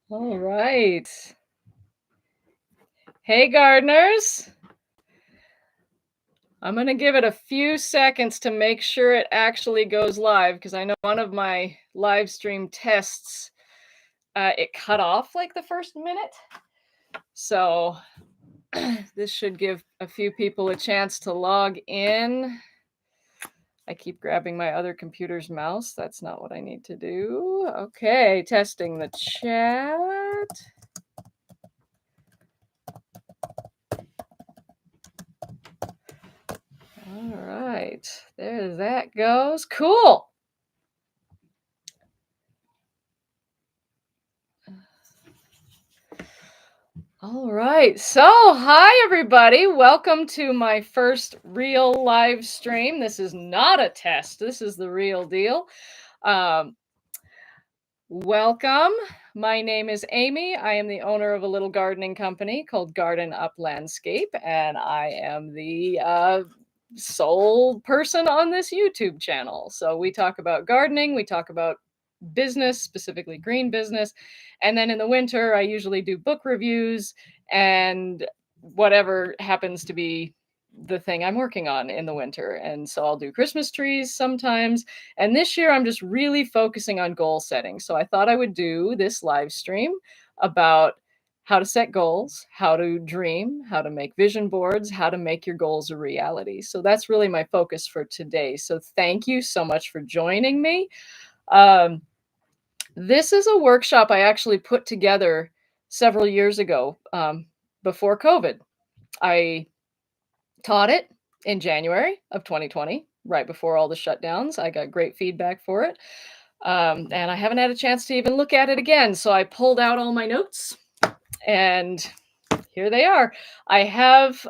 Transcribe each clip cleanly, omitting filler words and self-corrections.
All right. Hey, gardeners. I'm going to give it a few seconds to make sure it actually goes live because I know one of my live stream tests, it cut off like the first minute. So this should give a few people a chance to log in. I keep grabbing my other computer's mouse. That's not what I need to do. Okay, testing the chat. All right, there that goes. Cool. All right. So, hi everybody. Welcome to my first real live stream. This is not a test. This is the real deal. Um, Welcome. My name is Amy. I am the owner of a little gardening company called Garden Up Landscape, and I am the sole person on this YouTube channel. So we talk about gardening, we talk about business, specifically green business, and then in the winter, I usually do book reviews and whatever happens to be the thing I'm working on in the winter. And so I'll do Christmas trees sometimes, and this year, I'm just really focusing on goal setting. So I thought I would do this live stream about how to set goals, how to dream, how to make vision boards, how to make your goals a reality. So that's really my focus for today. So thank you so much for joining me. Um, this is a workshop I actually put together several years ago, before COVID. I taught it in January of 2020, right before all the shutdowns. I got great feedback for it. And I haven't had a chance to even look at it again. So I pulled out all my notes and here they are. I have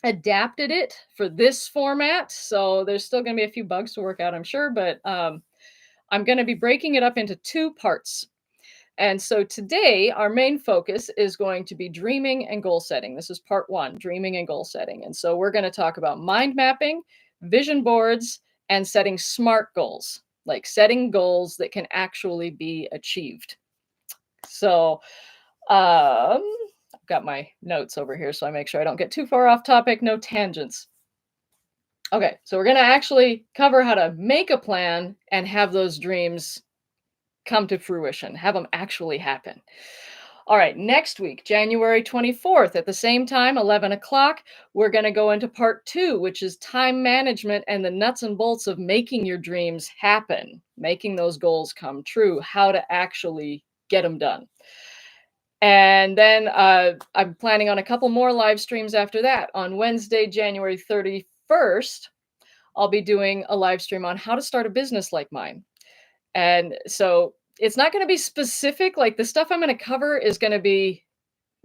adapted it for this format. So there's still going to be a few bugs to work out, I'm sure, but I'm going to be breaking it up into two parts. And so today, our main focus is going to be dreaming and goal setting. This is part one, dreaming and goal setting. And so we're going to talk about mind mapping, vision boards, and setting SMART goals, like setting goals that can actually be achieved. So I've got my notes over here so I make sure I don't get too far off topic, no tangents. Okay, so we're going to actually cover how to make a plan and have those dreams come to fruition, have them actually happen. All right, next week, January 24th, at the same time, 11 o'clock, we're going to go into part two, which is time management and the nuts and bolts of making your dreams happen, making those goals come true, how to actually get them done. And then I'm planning on a couple more live streams after that. On Wednesday, January 31st, I'll be doing a live stream on how to start a business like mine. And so it's not going to be specific. Like the stuff I'm going to cover is going to be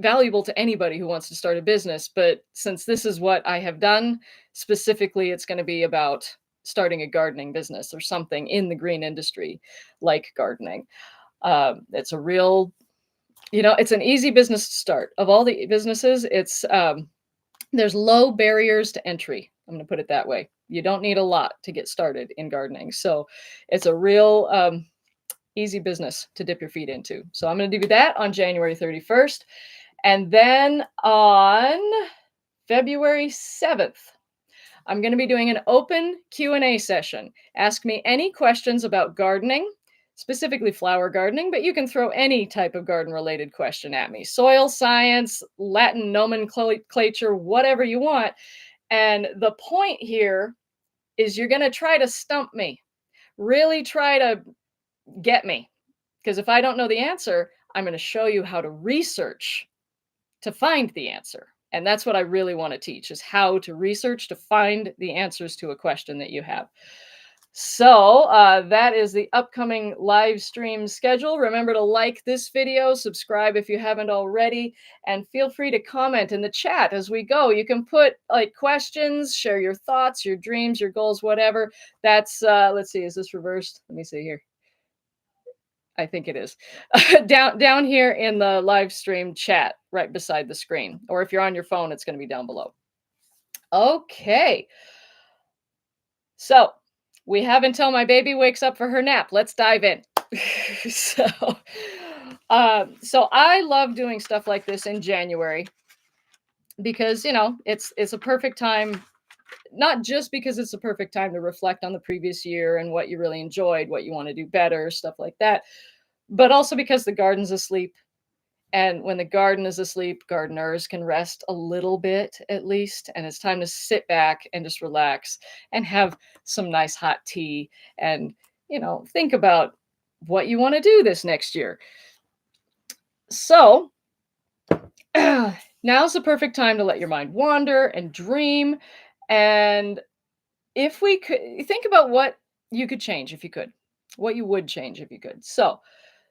valuable to anybody who wants to start a business. But since this is what I have done, specifically, it's going to be about starting a gardening business or something in the green industry like gardening. It's a real, it's an easy business to start. Of all the businesses, there's low barriers to entry. I'm going to put it that way. You don't need a lot to get started in gardening. So it's a real easy business to dip your feet into. So I'm going to do that on January 31st. And then on February 7th, I'm going to be doing an open Q&A session. Ask me any questions about gardening, specifically flower gardening, but you can throw any type of garden related question at me. Soil science, Latin nomenclature, whatever you want. And the point here is you're going to try to stump me. Really try to get me. Because if I don't know the answer, I'm going to show you how to research to find the answer. And that's what I really want to teach, is how to research to find the answers to a question that you have. So that is the upcoming live stream schedule. Remember to like this video, subscribe if you haven't already, and feel free to comment in the chat as we go. You can put like questions, share your thoughts, your dreams, your goals, whatever. That's, let's see, is this reversed? Let me see here. I think it is. down here in the live stream chat right beside the screen. Or if you're on your phone, it's going to be down below. Okay. So we have until my baby wakes up for her nap. Let's dive in. So So I love doing stuff like this in January because it's a perfect time, not just because it's a perfect time to reflect on the previous year and what you really enjoyed, what you want to do better, stuff like that, but also because the garden's asleep. And when the garden is asleep, gardeners can rest a little bit at least. And it's time to sit back and just relax and have some nice hot tea and, think about what you want to do this next year. So now's the perfect time to let your mind wander and dream. And if we could think about what you could change if you could, what you would change if you could. So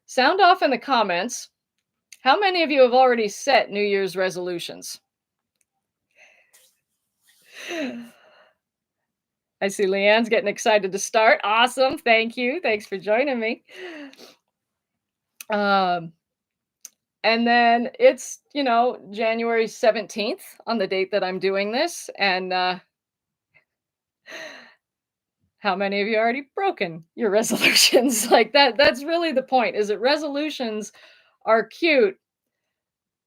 sound off in the comments. How many of you have already set New Year's resolutions? I see Leanne's getting excited to start. Awesome. Thank you. Thanks for joining me. Um, and then it's, January 17th on the date that I'm doing this. And how many of you already broken your resolutions? Like that's really the point, is that resolutions are cute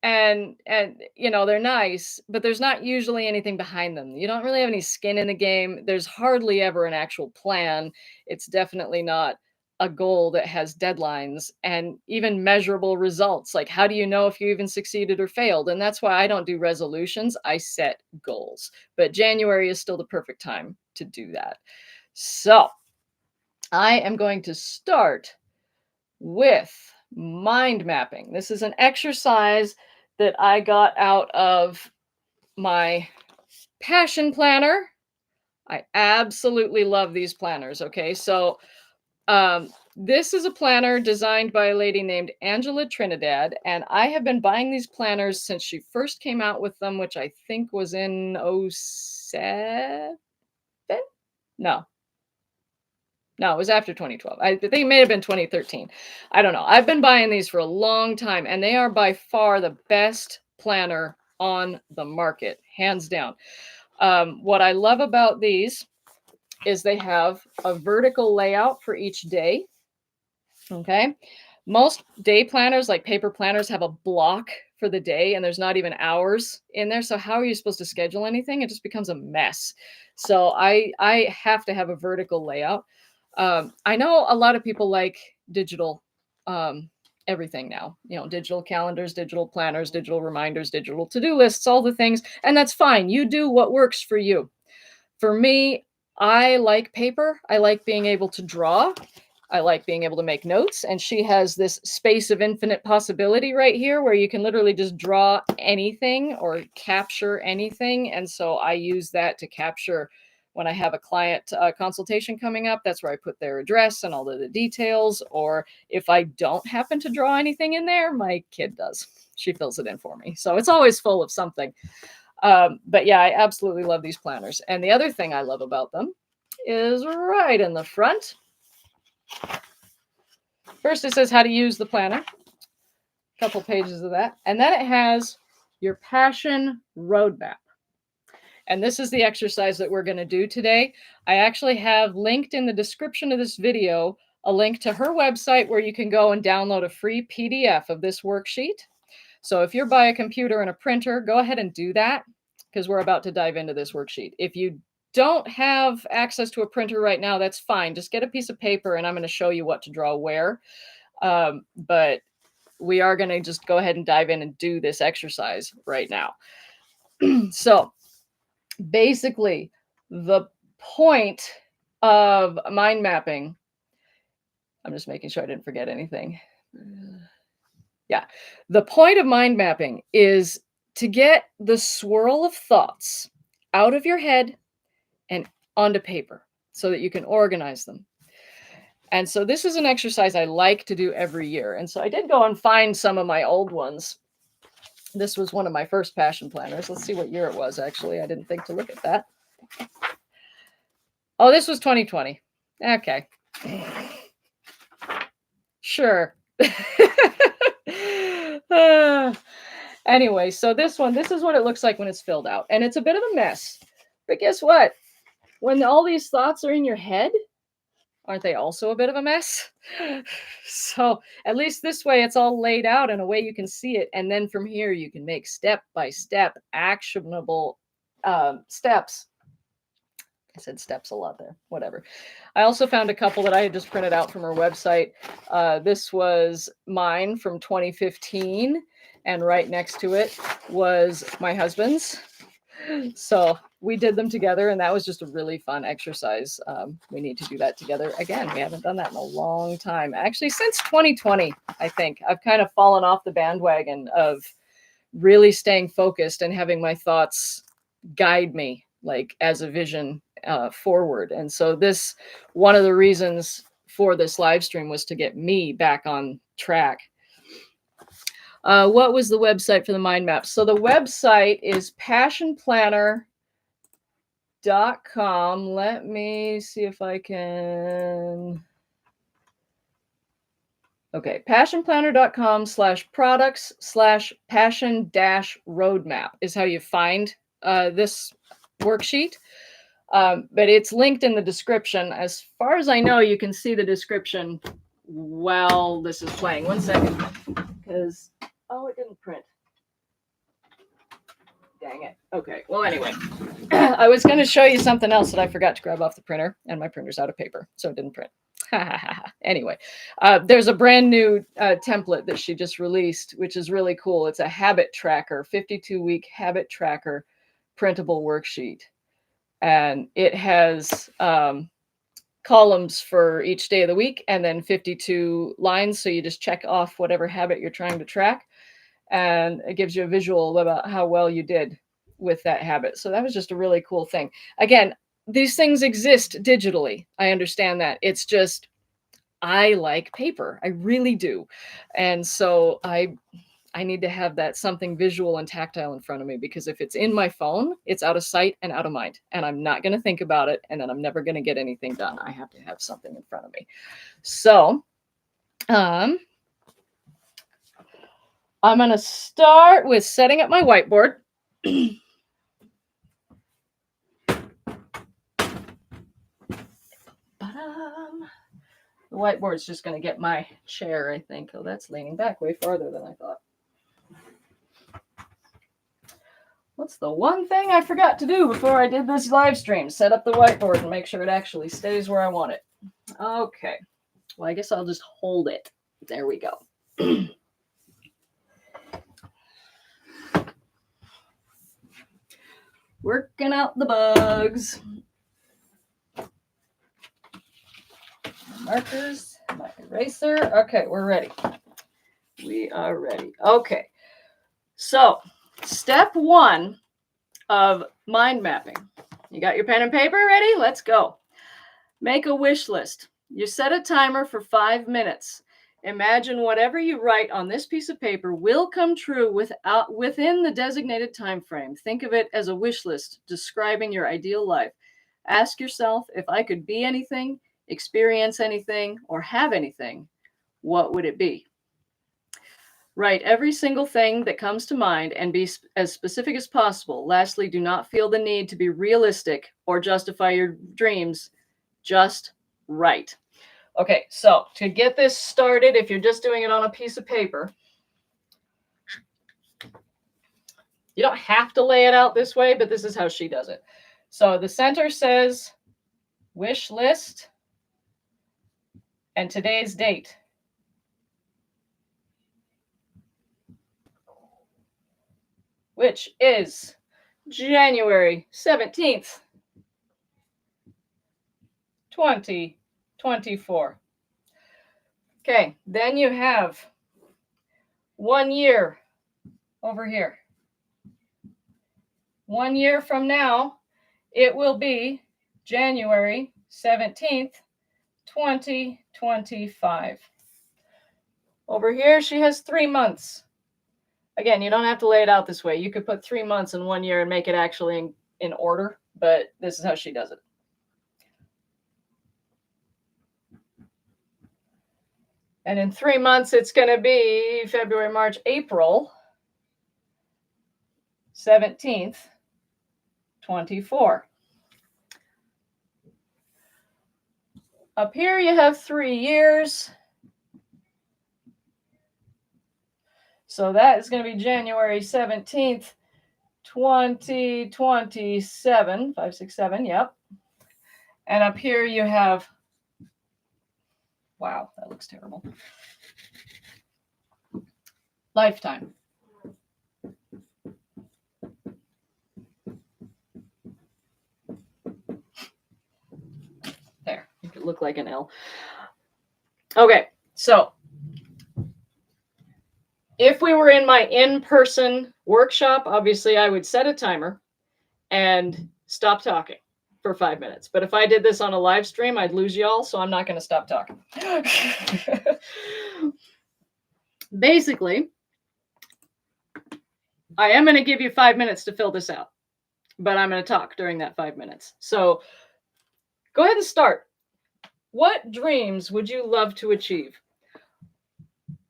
and they're nice, but there's not usually anything behind them. You don't really have any skin in the game. There's hardly ever an actual plan. It's definitely not a goal that has deadlines and even measurable results. Like, how do you know if you even succeeded or failed? And that's why I don't do resolutions. I set goals. But January is still the perfect time to do that. So I am going to start with mind mapping. This is an exercise that I got out of my passion planner. I absolutely love these planners. Okay, so this is a planner designed by a lady named Angela Trinidad, and I have been buying these planners since she first came out with them, which I think was in '07. No, it was after 2012. I think it may have been 2013. I don't know. I've been buying these for a long time, and they are by far the best planner on the market, hands down. What I love about these is they have a vertical layout for each day. Okay. Most day planners, like paper planners, have a block for the day and there's not even hours in there. So how are you supposed to schedule anything? It just becomes a mess. So I have to have a vertical layout. I know a lot of people like digital everything now, digital calendars, digital planners, digital reminders, digital to-do lists, all the things. And that's fine. You do what works for you. For me, I like paper. I like being able to draw. I like being able to make notes. And she has this space of infinite possibility right here where you can literally just draw anything or capture anything. And so I use that to capture when I have a client consultation coming up. That's where I put their address and all of the details. Or if I don't happen to draw anything in there, my kid does. She fills it in for me. So it's always full of something. But yeah, I absolutely love these planners. And the other thing I love about them is right in the front. First, it says how to use the planner. A couple pages of that. And then it has your passion roadmap. And this is the exercise that we're going to do today. I actually have linked in the description of this video a link to her website where you can go and download a free PDF of this worksheet. So if you're by a computer and a printer, go ahead and do that because we're about to dive into this worksheet. If you don't have access to a printer right now, that's fine. Just get a piece of paper and I'm going to show you what to draw where. But we are going to just go ahead and dive in and do this exercise right now. So basically, the point of mind mapping, I'm just making sure I didn't forget anything. Yeah. The point of mind mapping is to get the swirl of thoughts out of your head and onto paper so that you can organize them. And so this is an exercise I like to do every year. And so I did go and find some of my old ones. This was one of my first passion planners. Let's see what year it was, actually. I didn't think to look at that. Oh, this was 2020. Okay. Sure. Anyway, so this is what it looks like when it's filled out. And it's a bit of a mess. But guess what? When all these thoughts are in your head, Aren't they also a bit of a mess? So at least this way it's all laid out in a way you can see it. And then from here, you can make step by step actionable steps. I said steps a lot there, whatever. I also found a couple that I had just printed out from her website. This was mine from 2015, and right next to it was my husband's. So we did them together, and that was just a really fun exercise. We need to do that together again. We haven't done that in a long time. Actually, since 2020, I think. I've kind of fallen off the bandwagon of really staying focused and having my thoughts guide me, like as a vision forward. And so this, one of the reasons for this live stream was to get me back on track. What was the website for the mind map? So the website is passionplanner.com. Let me see if I can. Okay, passionplanner.com/products/passion-roadmap is how you find this worksheet. But it's linked in the description. As far as I know, you can see the description while this is playing. One second, because, oh, it didn't print. Dang it. Okay, well, anyway, I was going to show you something else that I forgot to grab off the printer, and my printer's out of paper, so it didn't print. Anyway, there's a brand new template that she just released, which is really cool. It's a habit tracker, 52-week habit tracker printable worksheet. And it has columns for each day of the week and then 52 lines. So you just check off whatever habit you're trying to track. And it gives you a visual about how well you did with that habit. So that was just a really cool thing. Again, these things exist digitally. I understand that. It's just, I like paper. I really do. And so I need to have that something visual and tactile in front of me, because if it's in my phone, it's out of sight and out of mind, and I'm not going to think about it, and then I'm never going to get anything done. I have to have something in front of me. So I'm going to start with setting up my whiteboard. The whiteboard's just going to get my chair, I think. Oh, that's leaning back way farther than I thought. What's the one thing I forgot to do before I did this live stream? Set up the whiteboard and make sure it actually stays where I want it. Okay. Well, I guess I'll just hold it. There we go. Working out the bugs. Markers, my eraser. Okay, we're ready. We are ready. Okay. So, step one of mind mapping. You got your pen and paper ready? Let's go. Make a wish list. You set a timer for 5 minutes. Imagine whatever you write on this piece of paper will come true within the designated time frame. Think of it as a wish list describing your ideal life. Ask yourself, if I could be anything, experience anything, or have anything, what would it be? Write every single thing that comes to mind and be as specific as possible. Lastly, do not feel the need to be realistic or justify your dreams. Just write. Okay, so to get this started, if you're just doing it on a piece of paper, you don't have to lay it out this way, but this is how she does it. So the center says wish list and today's date. Which is January 17th, 2024. Okay, then you have 1 year over here. 1 year from now, it will be January 17th, 2025. Over here, she has 3 months. Again, you don't have to lay it out this way. You could put 3 months in 1 year and make it actually in order, but this is how she does it. And in 3 months, it's going to be February, March, April 17th, 24. Up here you have 3 years. So that is going to be January 17th, 2027. 567, yep. And up here you have, wow, that looks terrible. Lifetime. There, make it look like an L. Okay, so if we were in my in-person workshop, obviously I would set a timer and stop talking for 5 minutes. But if I did this on a live stream, I'd lose y'all, so I'm not going to stop talking. Basically, I am going to give you 5 minutes to fill this out, but I'm going to talk during that 5 minutes. So go ahead and start. What dreams would you love to achieve?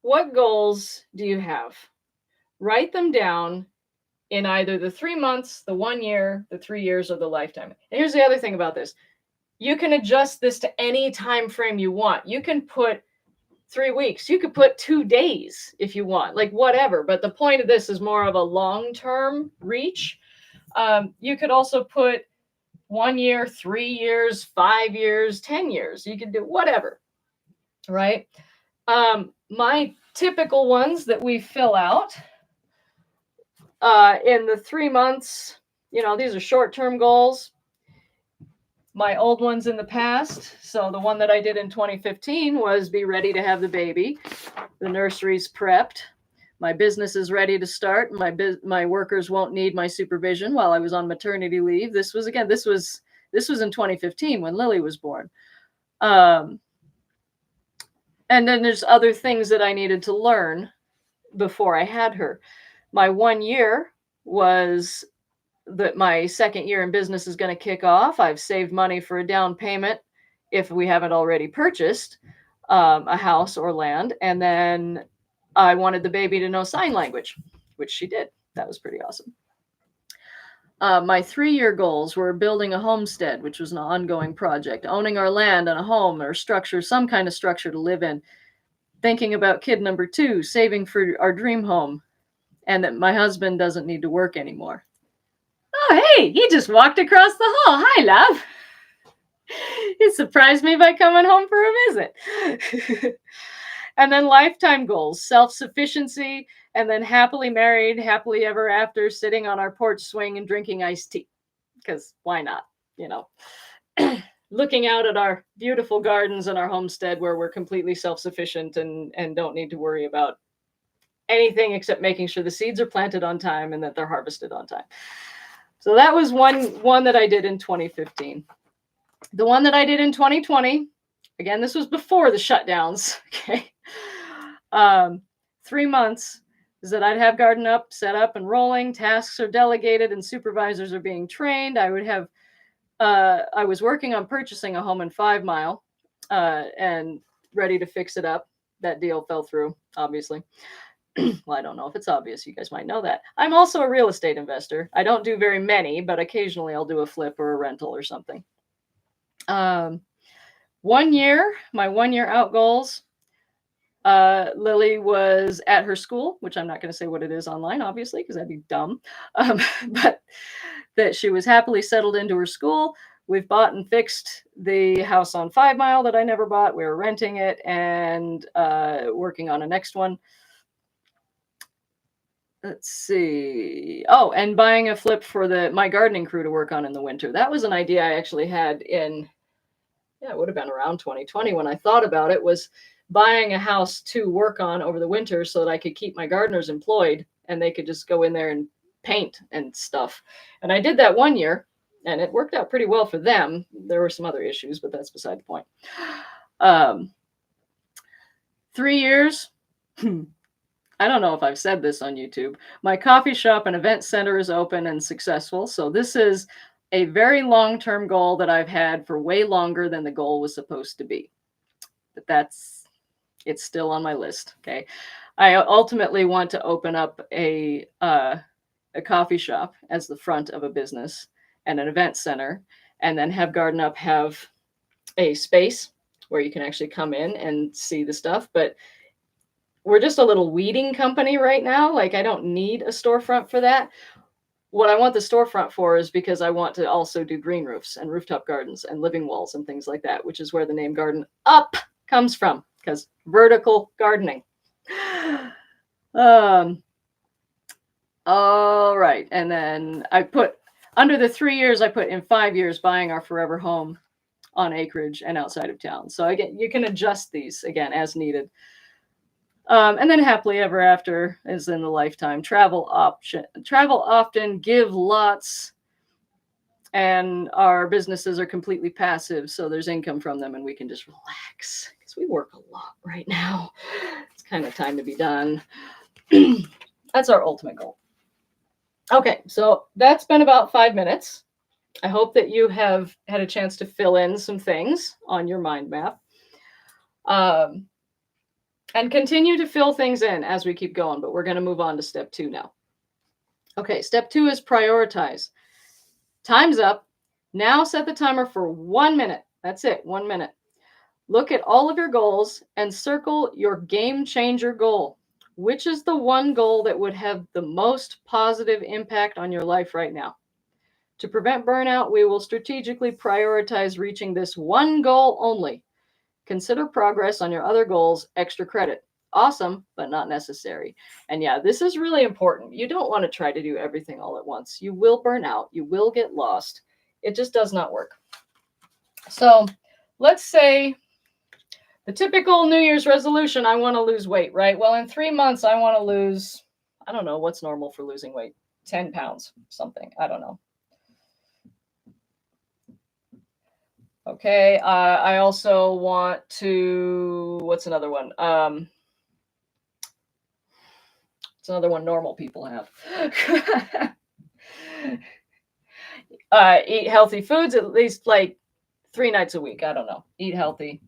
What goals do you have? Write them down in either the 3 months, the 1 year, the 3 years, or the lifetime. And here's the other thing about this. You can adjust this to any time frame you want. You can put 3 weeks. You could put 2 days if you want, like whatever. But the point of this is more of a long-term reach. You could also put 1 year, 3 years, 5 years, 10 years. You could do whatever, right? My typical ones that we fill out in the 3 months, these are short-term goals. My old ones in the past. So the one that I did in 2015 was be ready to have the baby. The nursery's prepped. My business is ready to start. My workers won't need my supervision while I was on maternity leave. This was in 2015 when Lily was born. And then there's other things that I needed to learn before I had her. My 1 year was that my second year in business is going to kick off. I've saved money for a down payment if we haven't already purchased a house or land. And then I wanted the baby to know sign language, which she did. That was pretty awesome. My 3-year goals were building a homestead, which was an ongoing project, owning our land and a home or structure, some kind of structure to live in, thinking about kid number 2, saving for our dream home, and that my husband doesn't need to work anymore. Oh, hey, he just walked across the hall. Hi, love. He surprised me by coming home for a visit. And then lifetime goals, self-sufficiency, and then happily married, happily ever after, sitting on our porch swing and drinking iced tea. Because why not? Looking out at our beautiful gardens and our homestead where we're completely self-sufficient and don't need to worry about anything except making sure the seeds are planted on time and that they're harvested on time. So that was one that I did in 2015. The one that I did in 2020, again, this was before the shutdowns. Okay. 3 months is that I'd have garden up, set up and rolling. Tasks are delegated and supervisors are being trained. I was working on purchasing a home in 5 Mile and ready to fix it up. That deal fell through, obviously. Well, I don't know if it's obvious. You guys might know that. I'm also a real estate investor. I don't do very many, but occasionally I'll do a flip or a rental or something. 1 year, my 1 year out goals. Lily was at her school, which I'm not going to say what it is online, obviously, because that'd be dumb. But that she was happily settled into her school. We've bought and fixed the house on 5 Mile that I never bought. We were renting it and working on a next one. Let's see. Oh, and buying a flip for my gardening crew to work on in the winter. That was an idea I actually had it would have been around 2020 when I thought about it, was buying a house to work on over the winter so that I could keep my gardeners employed and they could just go in there and paint and stuff. And I did that 1 year and it worked out pretty well for them. There were some other issues, but that's beside the point. 3 years. I don't know if I've said this on YouTube. My coffee shop and event center is open and successful. So this is a very long-term goal that I've had for way longer than the goal was supposed to be. But it's still on my list. Okay. I ultimately want to open up a coffee shop as the front of a business and an event center, and then have Garden Up have a space where you can actually come in and see the stuff. But we're just a little weeding company right now. Like, I don't need a storefront for that. What I want the storefront for is because I want to also do green roofs and rooftop gardens and living walls and things like that, which is where the name Garden Up comes from, because vertical gardening. All right. And then I put under the 3 years, I put in 5 years buying our forever home on acreage and outside of town. So again, you can adjust these again as needed. And then happily ever after is in the lifetime. Travel often, give lots, and our businesses are completely passive, so there's income from them, and we can just relax because we work a lot right now. It's kind of time to be done. That's our ultimate goal. Okay, so that's been about 5 minutes. I hope that you have had a chance to fill in some things on your mind map. And continue to fill things in as we keep going, but we're going to move on to step 2 now. Okay, step 2 is prioritize. Time's up. Now set the timer for 1 minute. That's it, 1 minute. Look at all of your goals and circle your game changer goal. Which is the one goal that would have the most positive impact on your life right now? To prevent burnout, we will strategically prioritize reaching this one goal only. Consider progress on your other goals extra credit. Awesome, but not necessary. And yeah, this is really important. You don't want to try to do everything all at once. You will burn out. You will get lost. It just does not work. So let's say the typical New Year's resolution, I want to lose weight, right? Well, in 3 months, I want to lose, I don't know, what's normal for losing weight? 10 pounds, something. I don't know. Okay, I also want to, what's another one? It's another one normal people have. Eat healthy foods at least like 3 nights a week. I don't know. Eat healthy.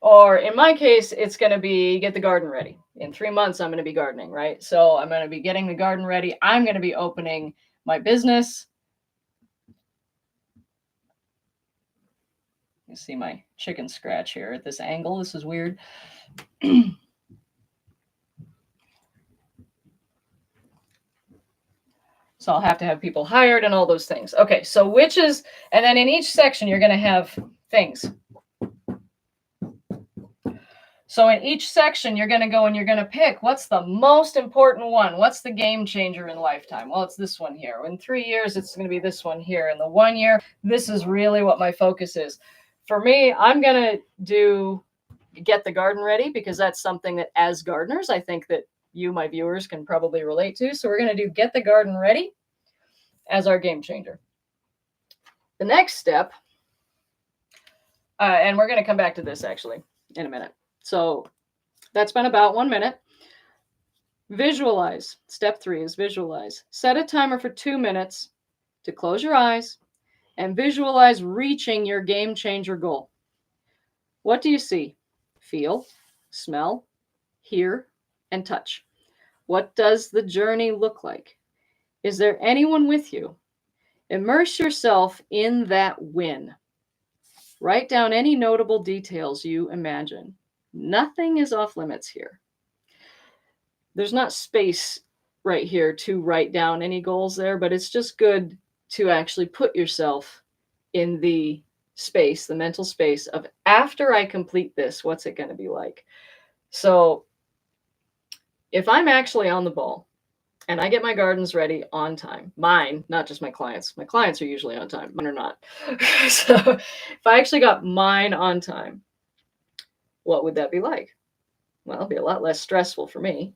Or in my case, it's going to be get the garden ready. In 3 months, I'm going to be gardening, right? So I'm going to be getting the garden ready. I'm going to be opening my business. You see my chicken scratch here at this angle. This is weird. So I'll have to have people hired and all those things. Okay, so which is, and then in each section, you're going to have things. So in each section, you're going to go and you're going to pick what's the most important one. What's the game changer in lifetime? Well, it's this one here. In 3 years, it's going to be this one here. In the 1 year, this is really what my focus is. For me, I'm going to do get the garden ready because that's something that as gardeners, I think that you, my viewers, can probably relate to. So we're going to do get the garden ready as our game changer. The next step, and we're going to come back to this actually in a minute. So that's been about 1 minute. Visualize. Step 3 is visualize. Set a timer for 2 minutes to close your eyes and visualize reaching your game changer goal. What do you see? Feel, smell, hear, and touch. What does the journey look like? Is there anyone with you? Immerse yourself in that win. Write down any notable details you imagine. Nothing is off limits here. There's not space right here to write down any goals there, but it's just good to actually put yourself in the space, the mental space of after I complete this, what's it going to be like? So if I'm actually on the ball and I get my gardens ready on time, mine, not just my clients. My clients are usually on time, mine are not. So if I actually got mine on time, what would that be like? Well, it'd be a lot less stressful for me.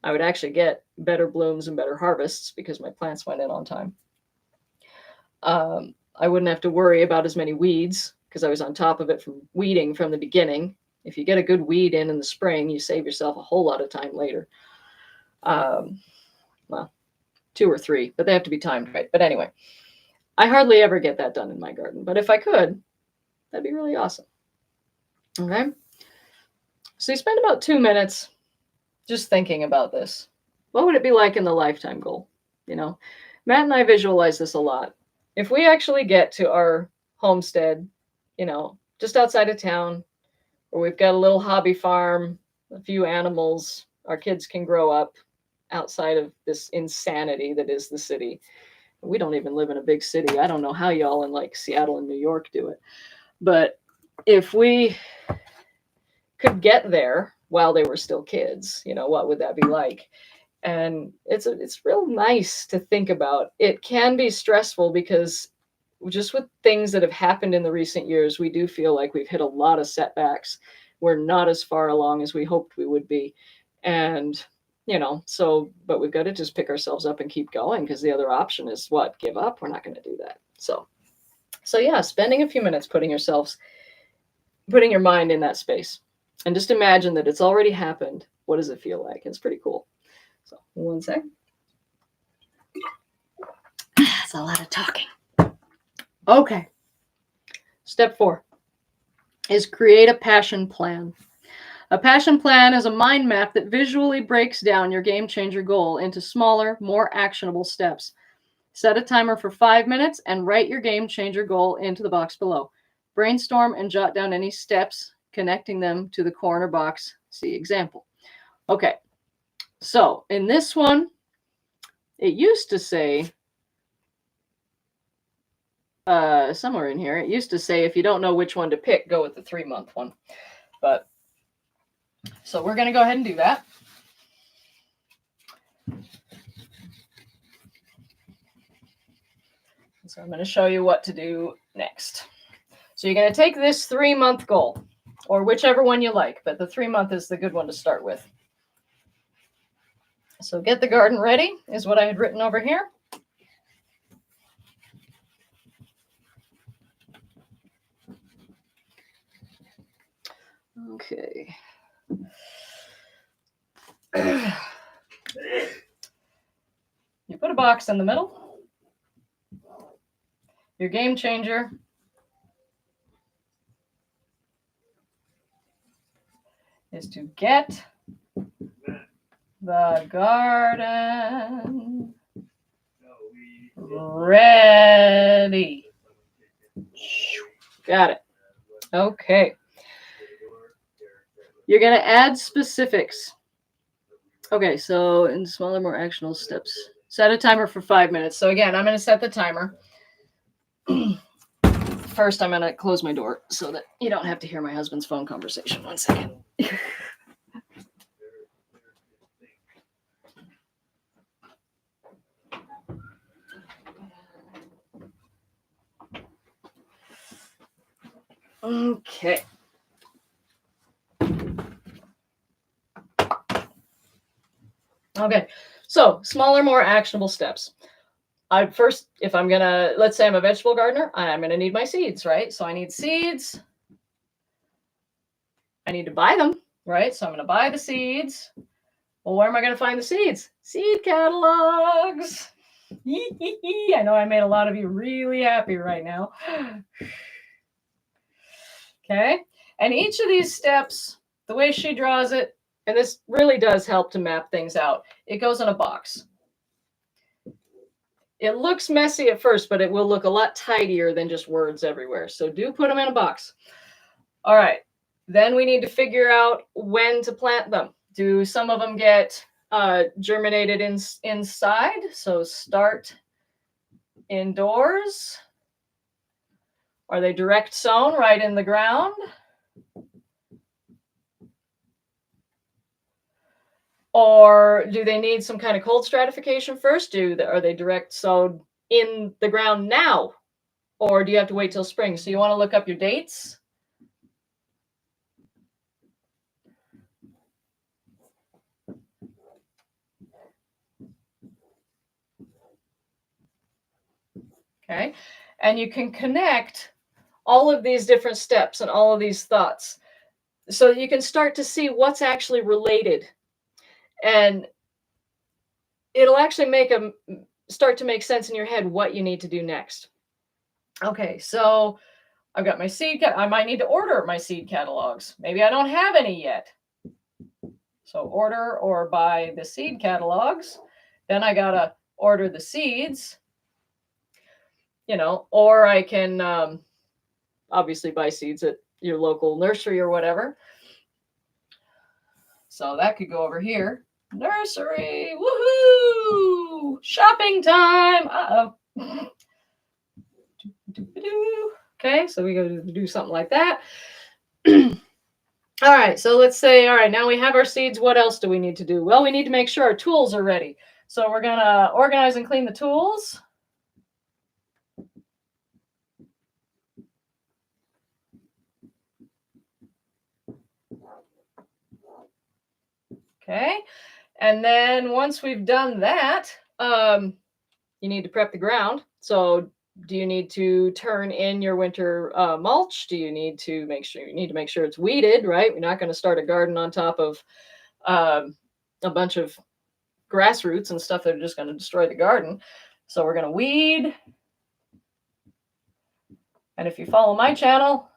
I would actually get better blooms and better harvests because my plants went in on time. I wouldn't have to worry about as many weeds because I was on top of it from weeding from the beginning. If you get a good weed in the spring, you save yourself a whole lot of time later. Well, 2 or 3, but they have to be timed right. But anyway, I hardly ever get that done in my garden. But if I could, that'd be really awesome. Okay. So you spend about 2 minutes just thinking about this. What would it be like in the lifetime goal? You know, Matt and I visualize this a lot. If we actually get to our homestead, you know, just outside of town, where we've got a little hobby farm, a few animals, our kids can grow up outside of this insanity that is the city. We don't even live in a big city. I don't know how y'all in like Seattle and New York do it. But if we could get there while they were still kids, you know, what would that be like? And it's real nice to think about. It can be stressful because just with things that have happened in the recent years, we do feel like we've hit a lot of setbacks. We're not as far along as we hoped we would be. And, you know, so, but we've got to just pick ourselves up and keep going, because the other option is what? Give up? We're not going to do that. So yeah, spending a few minutes putting your mind in that space and just imagine that it's already happened. What does it feel like? It's pretty cool. So one sec. That's a lot of talking. Okay. Step 4 is create a passion plan. A passion plan is a mind map that visually breaks down your game changer goal into smaller, more actionable steps. Set a timer for 5 minutes and write your game changer goal into the box below. Brainstorm and jot down any steps connecting them to the corner box. See example. Okay. So in this one, it used to say, somewhere in here, it used to say, if you don't know which one to pick, go with the 3-month one. But so we're going to go ahead and do that. So I'm going to show you what to do next. So you're going to take this 3-month goal, or whichever one you like, but the 3-month is the good one to start with. So get the garden ready is what I had written over here. Okay. You put a box in the middle. Your game changer is to get the garden ready. Got it. Okay. You're going to add specifics. Okay, so in smaller, more actionable steps. Set a timer for 5 minutes. So again, I'm going to set the timer. First, I'm going to close my door so that you don't have to hear my husband's phone conversation. 1 second. Okay. Okay, so smaller, more actionable steps. First, if I'm gonna, let's say I'm a vegetable gardener, I'm gonna need my seeds, right? So I need seeds. I need to buy them, right? So I'm gonna buy the seeds. Well, where am I gonna find the seeds? Seed catalogs. I know I made a lot of you really happy right now. Okay, and each of these steps, the way she draws it, and this really does help to map things out, it goes in a box. It looks messy at first, but it will look a lot tidier than just words everywhere. So do put them in a box. All right. Then we need to figure out when to plant them. Do some of them get germinated inside? So start indoors. Are they direct sown right in the ground? Or do they need some kind of cold stratification first? Are they direct sowed in the ground now? Or do you have to wait till spring? So you want to look up your dates. Okay. And you can connect all of these different steps and all of these thoughts so that you can start to see what's actually related. And it'll actually start to make sense in your head what you need to do next. Okay, so I've got my seed. I might need to order my seed catalogs. Maybe I don't have any yet. So order or buy the seed catalogs. Then I gotta order the seeds, or I can obviously buy seeds at your local nursery or whatever. So that could go over here. Nursery, woohoo! Shopping time. Uh-oh. Okay, so we go to do something like that. All right, so let's say, all right, now we have our seeds. What else do we need to do? Well, we need to make sure our tools are ready. So we're going to organize and clean the tools. Okay, and then once we've done that, you need to prep the ground. So do you need to turn in your winter mulch? Do you need to make sure it's weeded, right? We're not going to start a garden on top of a bunch of grass roots and stuff that are just going to destroy the garden. So we're going to weed. And if you follow my channel,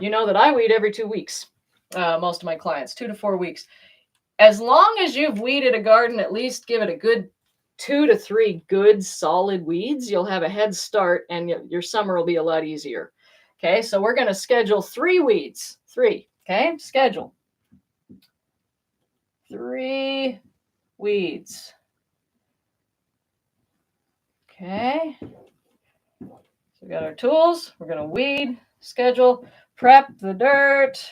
you know that I weed every 2 weeks. Most of my clients, 2 to 4 weeks. As long as you've weeded a garden, at least give it a good 2 to 3 good solid weeds, you'll have a head start and your summer will be a lot easier. Okay, so we're going to schedule 3 weeds. 3. Okay, schedule 3 weeds. Okay, so we got our tools. We're going to weed, schedule, prep the dirt.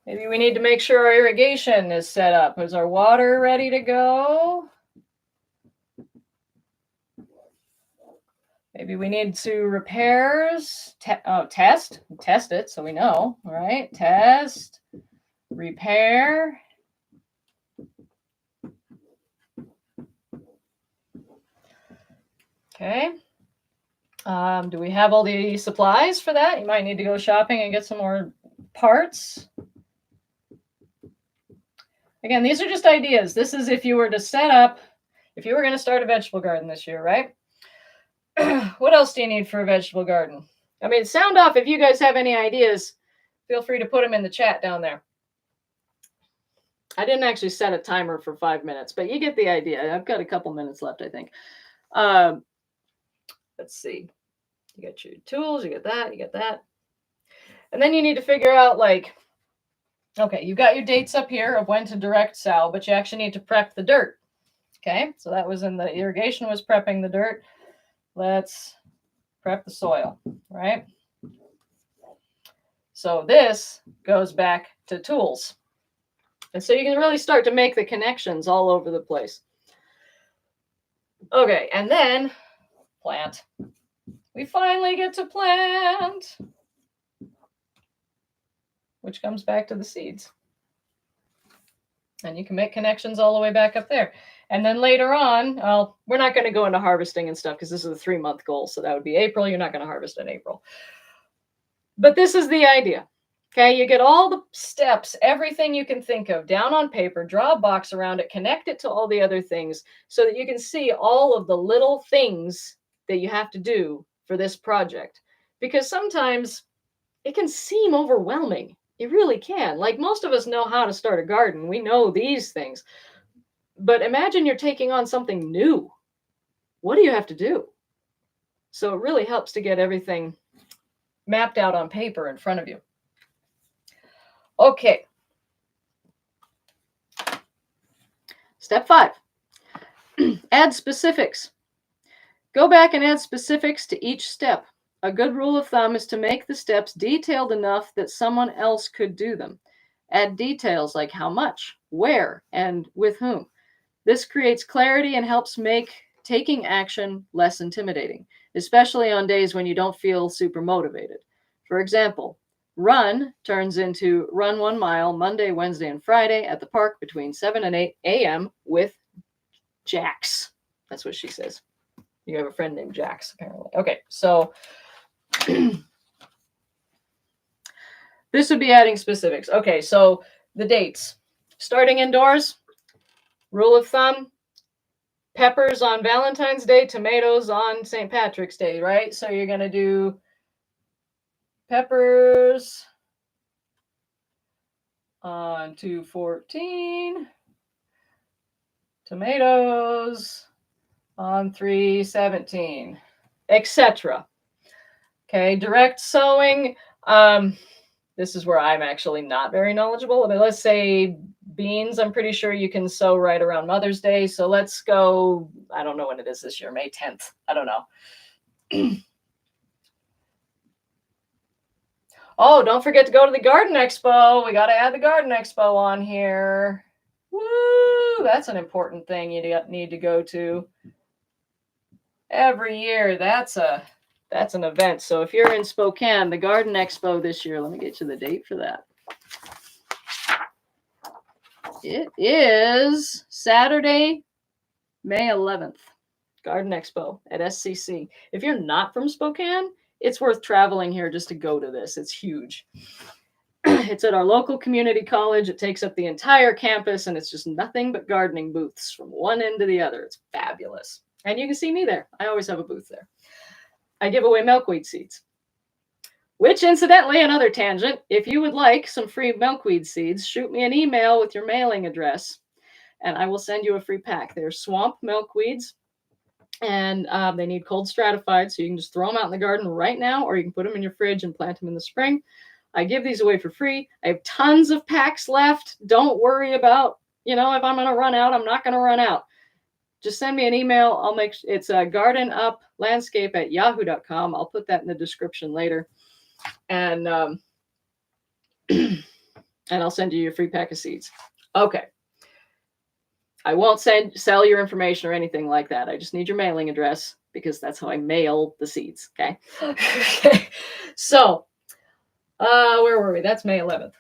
Maybe we need to make sure our irrigation is set up. Is our water ready to go? Maybe we need to repairs. Test it so we know. All right, test, repair. Okay. Do we have all the supplies for that? You might need to go shopping and get some more parts. Again, these are just ideas. This is if you were to set up, if you were going to start a vegetable garden this year, right? What else do you need for a vegetable garden? I mean, sound off if you guys have any ideas. Feel free to put them in the chat down there. I didn't actually set a timer for 5 minutes, but you get the idea. I've got a couple minutes left, I think. Let's see. You got your tools, you get that. And then you need to figure out, like, okay, you got your dates up here of when to direct sow, but you actually need to prep the dirt. Okay, so that was in the irrigation was prepping the dirt. Let's prep the soil, right? So this goes back to tools. And so you can really start to make the connections all over the place. Okay, and then plant. We finally get to plant, which comes back to the seeds. And you can make connections all the way back up there. And then later on, well, we're not going to go into harvesting and stuff because this is a 3-month goal. So that would be April. You're not going to harvest in April. But this is the idea. Okay, you get all the steps, everything you can think of down on paper, draw a box around it, connect it to all the other things so that you can see all of the little things that you have to do for this project. Because sometimes it can seem overwhelming. It really can. Like most of us know how to start a garden. We know these things. But imagine you're taking on something new. What do you have to do? So it really helps to get everything mapped out on paper in front of you. Okay. Step 5. Add specifics. Go back and add specifics to each step. A good rule of thumb is to make the steps detailed enough that someone else could do them. Add details like how much, where, and with whom. This creates clarity and helps make taking action less intimidating, especially on days when you don't feel super motivated. For example, run turns into run 1 mile Monday, Wednesday, and Friday at the park between 7 and 8 a.m. with Jax. That's what she says. You have a friend named Jax, apparently. Okay, so this would be adding specifics. Okay, so the dates. Starting indoors, rule of thumb, peppers on Valentine's Day, tomatoes on St. Patrick's Day, right? So you're going to do peppers on 214. Tomatoes on 317, etc. Okay, direct sowing. This is where I'm actually not very knowledgeable, but let's say beans, I'm pretty sure you can sow right around Mother's Day. So let's go, I don't know when it is this year, May 10th. I don't know. Oh, don't forget to go to the Garden Expo. We got to add the Garden Expo on here. Woo! That's an important thing you need to go to every year. That's an event. So if you're in Spokane, the Garden Expo this year, let me get you the date for that. It is Saturday, May 11th, Garden Expo at SCC. If you're not from Spokane, it's worth traveling here just to go to this. It's huge. It's at our local community college. It takes up the entire campus, and it's just nothing but gardening booths from one end to the other. It's fabulous. And you can see me there. I always have a booth there. I give away milkweed seeds, which incidentally, another tangent, if you would like some free milkweed seeds, shoot me an email with your mailing address, and I will send you a free pack. They're swamp milkweeds, and they need cold stratified, so you can just throw them out in the garden right now, or you can put them in your fridge and plant them in the spring. I give these away for free. I have tons of packs left. Don't worry about, if I'm going to run out, I'm not going to run out. Just send me an email. It's gardenuplandscape@yahoo.com. I'll put that in the description later. And and I'll send you your free pack of seeds. Okay. I won't sell your information or anything like that. I just need your mailing address because that's how I mail the seeds. Okay. Okay. So, where were we? That's May 11th.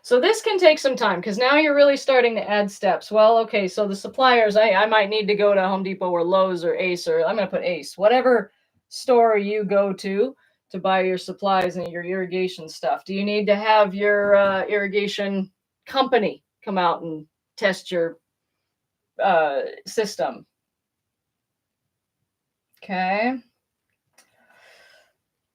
So this can take some time because now you're really starting to add steps. Well, okay, so the suppliers, I might need to go to Home Depot or Lowe's or Ace, or I'm going to put Ace, whatever store you go to buy your supplies and your irrigation stuff. Do you need to have your irrigation company come out and test your system? Okay.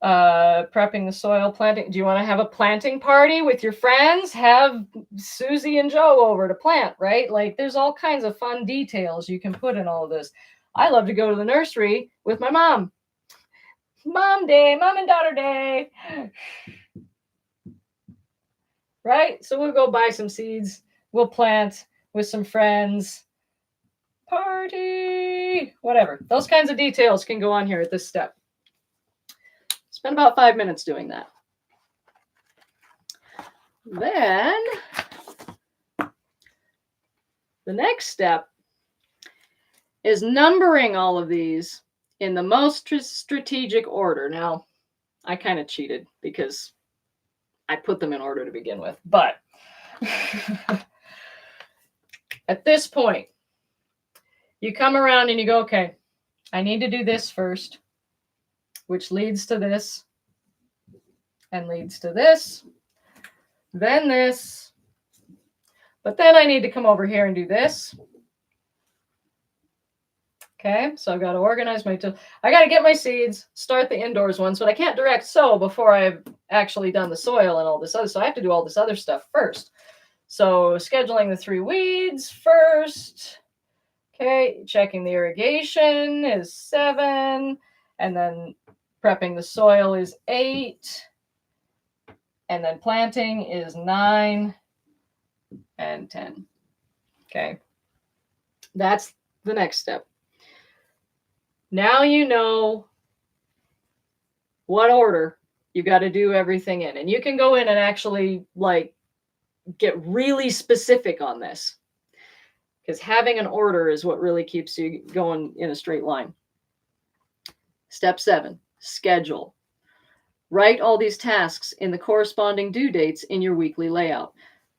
Prepping the soil, planting. Do you want to have a planting party with your friends? Have Susie and Joe over to plant, right? Like there's all kinds of fun details you can put in all of this. I love to go to the nursery with my mom. Mom day, mom and daughter day. Right? So we'll go buy some seeds. We'll plant with some friends. Party, whatever. Those kinds of details can go on here at this step. Spend about 5 minutes doing that. Then the next step is numbering all of these in the most strategic order. Now, I kind of cheated because I put them in order to begin with, but at this point, you come around and you go, okay, I need to do this first, which leads to this and leads to this, then this, but then I need to come over here and do this. Okay, so I've got to organize my tools. I got to get my seeds, start the indoors ones, but I can't direct sow before I've actually done the soil and all this other. So I have to do all this other stuff first. So scheduling the 3 weeds first. Okay, checking the irrigation is 7, and then prepping the soil is 8, and then planting is 9 and 10. Okay, that's the next step. Now you know what order you got to do everything in. And you can go in and actually get really specific on this, because having an order is what really keeps you going in a straight line. Step 7, schedule. Write all these tasks in the corresponding due dates in your weekly layout.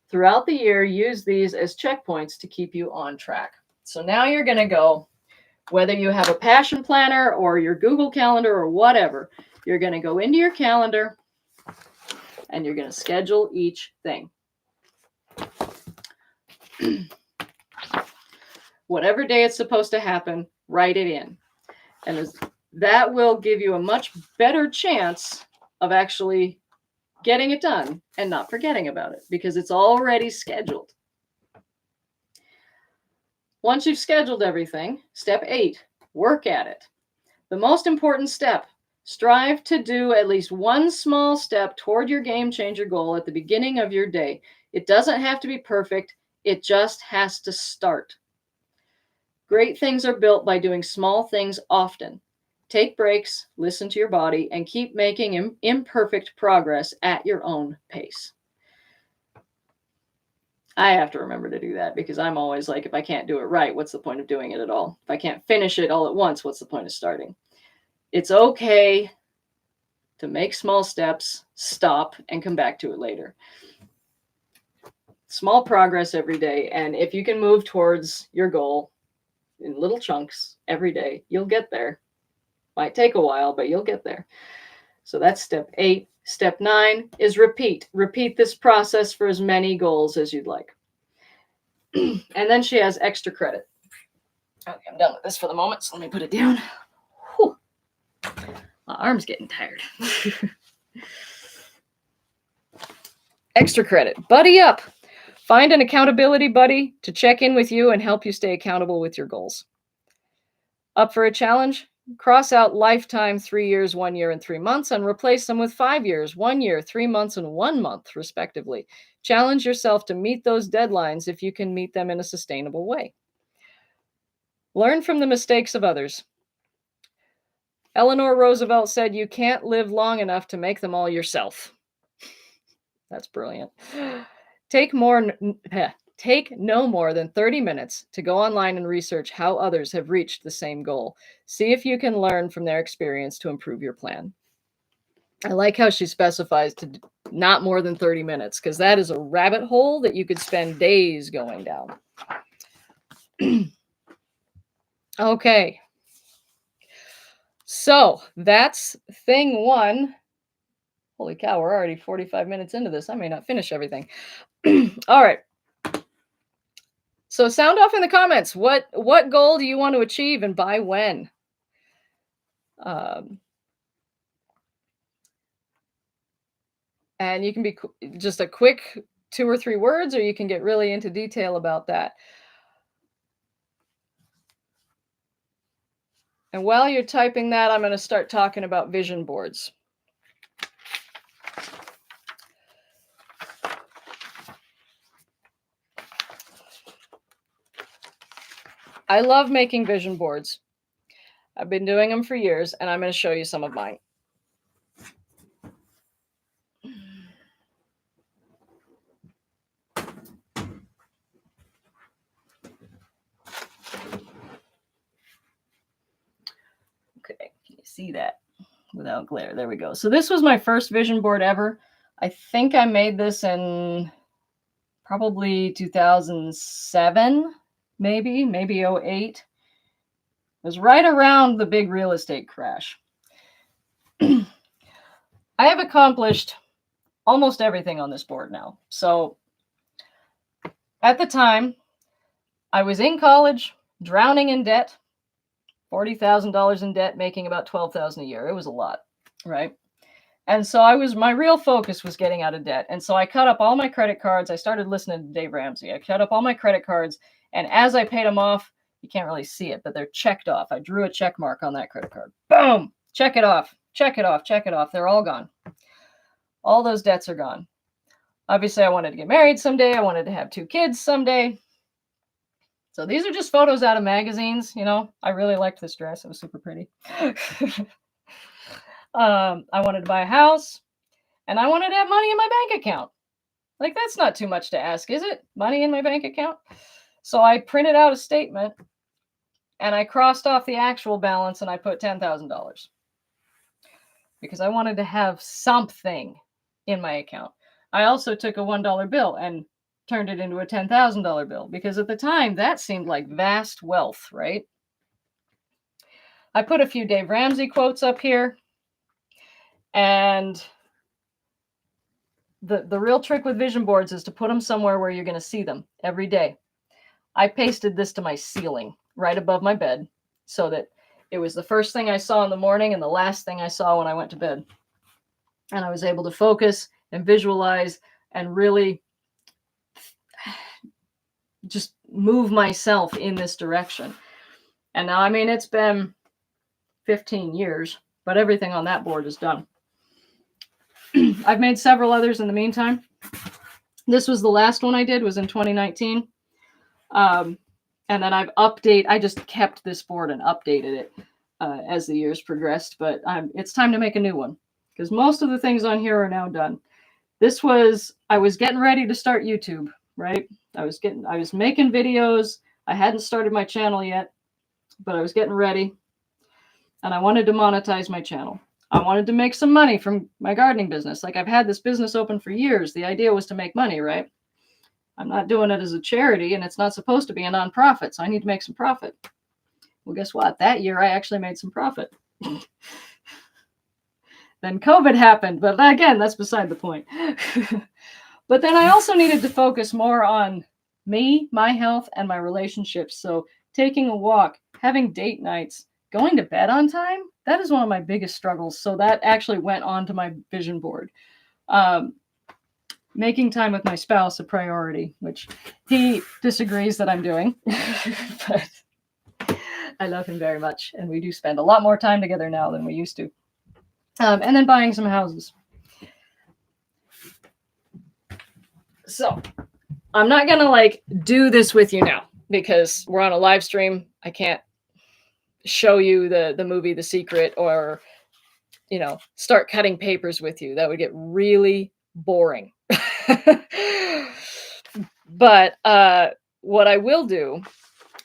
Throughout the year, use these as checkpoints to keep you on track. So now you're going to go, whether you have a Passion Planner or your Google Calendar or whatever, you're going to go into your calendar and you're going to schedule each thing. Whatever day it's supposed to happen, write it in. And that will give you a much better chance of actually getting it done and not forgetting about it because it's already scheduled. Once you've scheduled everything, step 8, work at it. The most important step, strive to do at least one small step toward your game changer goal at the beginning of your day. It doesn't have to be perfect, it just has to start. Great things are built by doing small things often. Take breaks, listen to your body, and keep making imperfect progress at your own pace. I have to remember to do that because I'm always like, if I can't do it right, what's the point of doing it at all? If I can't finish it all at once, what's the point of starting? It's okay to make small steps, stop, and come back to it later. Small progress every day. And if you can move towards your goal in little chunks every day, you'll get there. Might take a while, but you'll get there. So that's step 8. Step 9 is repeat. Repeat this process for as many goals as you'd like. And then she has extra credit. Okay, I'm done with this for the moment, so let me put it down. Whew. My arm's getting tired. Extra credit. Buddy up. Find an accountability buddy to check in with you and help you stay accountable with your goals. Up for a challenge? Cross out lifetime, 3 years, 1 year, and 3 months, and replace them with 5 years, 1 year, 3 months, and 1 month, respectively. Challenge yourself to meet those deadlines if you can meet them in a sustainable way. Learn from the mistakes of others. Eleanor Roosevelt said, "You can't live long enough to make them all yourself." That's brilliant. Take no more than 30 minutes to go online and research how others have reached the same goal. See if you can learn from their experience to improve your plan. I like how she specifies to not more than 30 minutes, because that is a rabbit hole that you could spend days going down. Okay. So that's thing 1. Holy cow, we're already 45 minutes into this. I may not finish everything. All right. So sound off in the comments. What goal do you want to achieve and by when? And you can be just a quick 2 or 3 words, or you can get really into detail about that. And while you're typing that, I'm going to start talking about vision boards. I love making vision boards. I've been doing them for years, and I'm going to show you some of mine. Okay, can you see that without glare? There we go. So this was my first vision board ever. I think I made this in probably 2007, maybe 08. It was right around the big real estate crash. I have accomplished almost everything on this board now. So at the time, I was in college, drowning in debt, $40,000 in debt, making about $12,000 a year. It was a lot, right? And so my real focus was getting out of debt. And so I cut up all my credit cards. I started listening to Dave Ramsey. I cut up all my credit cards. And as I paid them off, you can't really see it, but they're checked off. I drew a check mark on that credit card. Boom! Check it off. Check it off. Check it off. They're all gone. All those debts are gone. Obviously, I wanted to get married someday. I wanted to have 2 kids someday. So these are just photos out of magazines. You know, I really liked this dress. It was super pretty. I wanted to buy a house, and I wanted to have money in my bank account. Like, that's not too much to ask, is it? Money in my bank account? So I printed out a statement, and I crossed off the actual balance, and I put $10,000 because I wanted to have something in my account. I also took a $1 bill and turned it into a $10,000 bill because at the time that seemed like vast wealth, right? I put a few Dave Ramsey quotes up here. And the real trick with vision boards is to put them somewhere where you're going to see them every day. I pasted this to my ceiling right above my bed so that it was the first thing I saw in the morning and the last thing I saw when I went to bed. And I was able to focus and visualize and really just move myself in this direction. And now, I mean, it's been 15 years, but everything on that board is done. I've made several others in the meantime. This was the last one I did, was in 2019. And then I just kept this board and updated it as the years progressed, but it's time to make a new one because most of the things on here are now done. I was getting ready to start YouTube, right? I was making videos. I hadn't started my channel yet, but I was getting ready and I wanted to monetize my channel. I wanted to make some money from my gardening business. Like, I've had this business open for years. The idea was to make money, right? I'm not doing it as a charity and it's not supposed to be a nonprofit, so I need to make some profit. Well, guess what? That year I actually made some profit. Then COVID happened, but again, that's beside the point. But then I also needed to focus more on me, my health, and my relationships. So taking a walk, having date nights, going to bed on time, that is one of my biggest struggles. So that actually went onto my vision board. Making time with my spouse a priority, which he disagrees that I'm doing. But I love him very much, and we do spend a lot more time together now than we used to. And then buying some houses. So I'm not going to do this with you now because we're on a live stream. I can't show you the movie The Secret or, start cutting papers with you. That would get really boring. But what I will do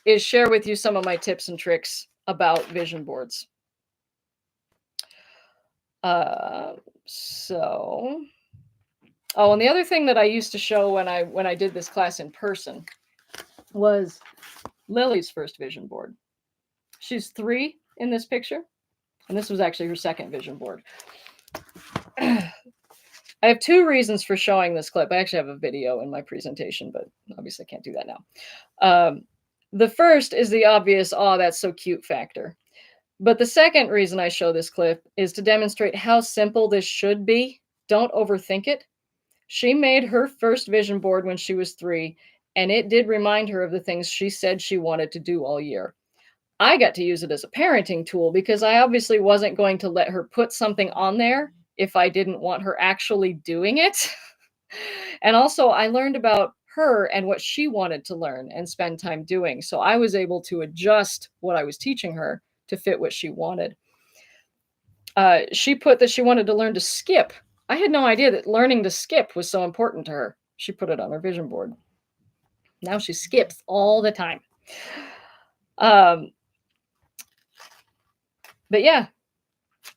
is share with you some of my tips and tricks about vision boards. And the other thing that I used to show when I did this class in person was Lily's first vision board. She's 3 in this picture, and this was actually her second vision board. I have 2 reasons for showing this clip. I actually have a video in my presentation, but obviously I can't do that now. The first is the obvious, oh, that's so cute factor. But the second reason I show this clip is to demonstrate how simple this should be. Don't overthink it. She made her first vision board when she was 3, and it did remind her of the things she said she wanted to do all year. I got to use it as a parenting tool because I obviously wasn't going to let her put something on there if I didn't want her actually doing it. And also, I learned about her and what she wanted to learn and spend time doing. So I was able to adjust what I was teaching her to fit what she wanted. She put that she wanted to learn to skip. I had no idea that learning to skip was so important to her. She put it on her vision board. Now she skips all the time. But yeah,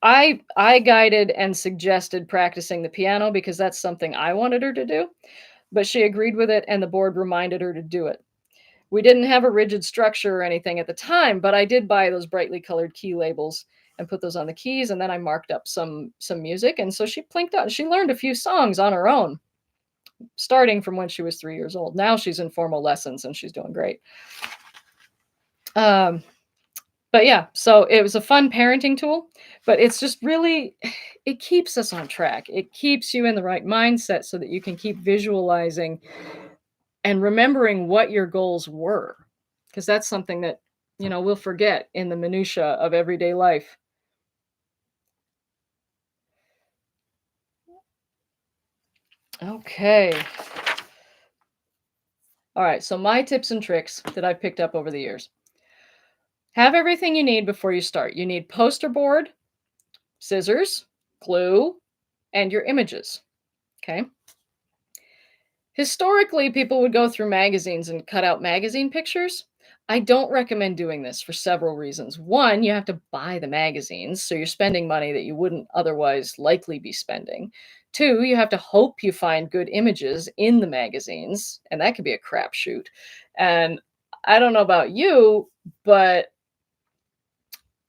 I guided and suggested practicing the piano because that's something I wanted her to do, but she agreed with it and the board reminded her to do it. We didn't have a rigid structure or anything at the time, but I did buy those brightly colored key labels and put those on the keys, and then I marked up some music, and so she plinked out. She learned a few songs on her own, starting from when she was 3 years old. Now she's in formal lessons, and she's doing great. But yeah, so it was a fun parenting tool, but it's just really, it keeps us on track. It keeps you in the right mindset so that you can keep visualizing and remembering what your goals were, because that's something that, we'll forget in the minutia of everyday life. Okay. All right, so my tips and tricks that I've picked up over the years. Have everything you need before you start. You need poster board, scissors, glue, and your images. Okay. Historically, people would go through magazines and cut out magazine pictures. I don't recommend doing this for several reasons. One, you have to buy the magazines, so you're spending money that you wouldn't otherwise likely be spending. 2, you have to hope you find good images in the magazines, and that could be a crapshoot. And I don't know about you, but